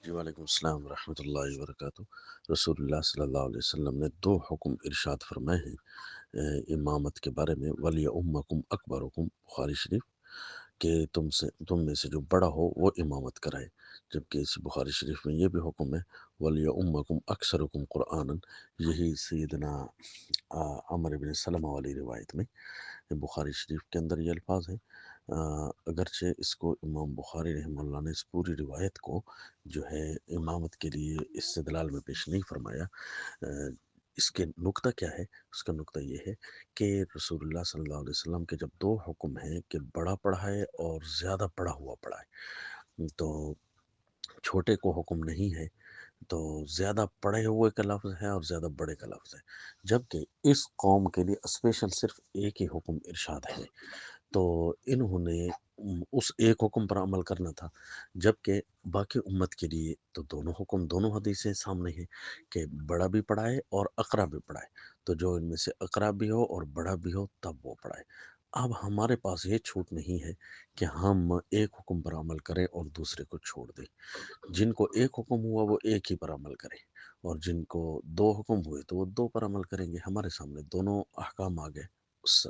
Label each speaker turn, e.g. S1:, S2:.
S1: جی وعلیکم السلام ورحمۃ اللہ وبرکاتہ۔ رسول اللہ صلی اللہ علیہ وسلم نے دو حکم ارشاد فرمائے ہیں امامت کے بارے میں، ولی امکم اکبرکم، بخاری شریف، کہ تم میں سے جو بڑا ہو وہ امامت کرائے، جبکہ اس بخاری شریف میں یہ بھی حکم ہے ولی امکم اکثرکم قرآن، یہی سیدنا عمر بن سلمہ والی روایت میں بخاری شریف کے اندر یہ الفاظ ہیں۔ اگرچہ اس کو امام بخاری رحمہ اللہ نے اس پوری روایت کو جو ہے امامت کے لیے استدلال میں پیش نہیں فرمایا۔ اس کے نقطہ کیا ہے؟ اس کا نقطہ یہ ہے کہ رسول اللہ صلی اللہ علیہ وسلم کے جب دو حکم ہیں کہ بڑا پڑھائے اور زیادہ پڑھا ہوا پڑھائے، تو چھوٹے کو حکم نہیں ہے، تو زیادہ پڑھے ہوئے کا لفظ ہے اور زیادہ بڑے کا لفظ ہے، جبکہ اس قوم کے لیے اسپیشل صرف ایک ہی حکم ارشاد ہے، تو انہوں نے اس ایک حکم پر عمل کرنا تھا، جبکہ باقی امت کے لیے تو دونوں حکم، دونوں حدیثیں سامنے ہیں کہ بڑا بھی پڑھائے اور اقرا بھی پڑھائے، تو جو ان میں سے اقرا بھی ہو اور بڑا بھی ہو تب وہ پڑھائے۔ اب ہمارے پاس یہ چھوٹ نہیں ہے کہ ہم ایک حکم پر عمل کریں اور دوسرے کو چھوڑ دیں۔ جن کو ایک حکم ہوا وہ ایک ہی پر عمل کریں، اور جن کو دو حکم ہوئے تو وہ دو پر عمل کریں گے۔ ہمارے سامنے دونوں احکام آ گئے، اس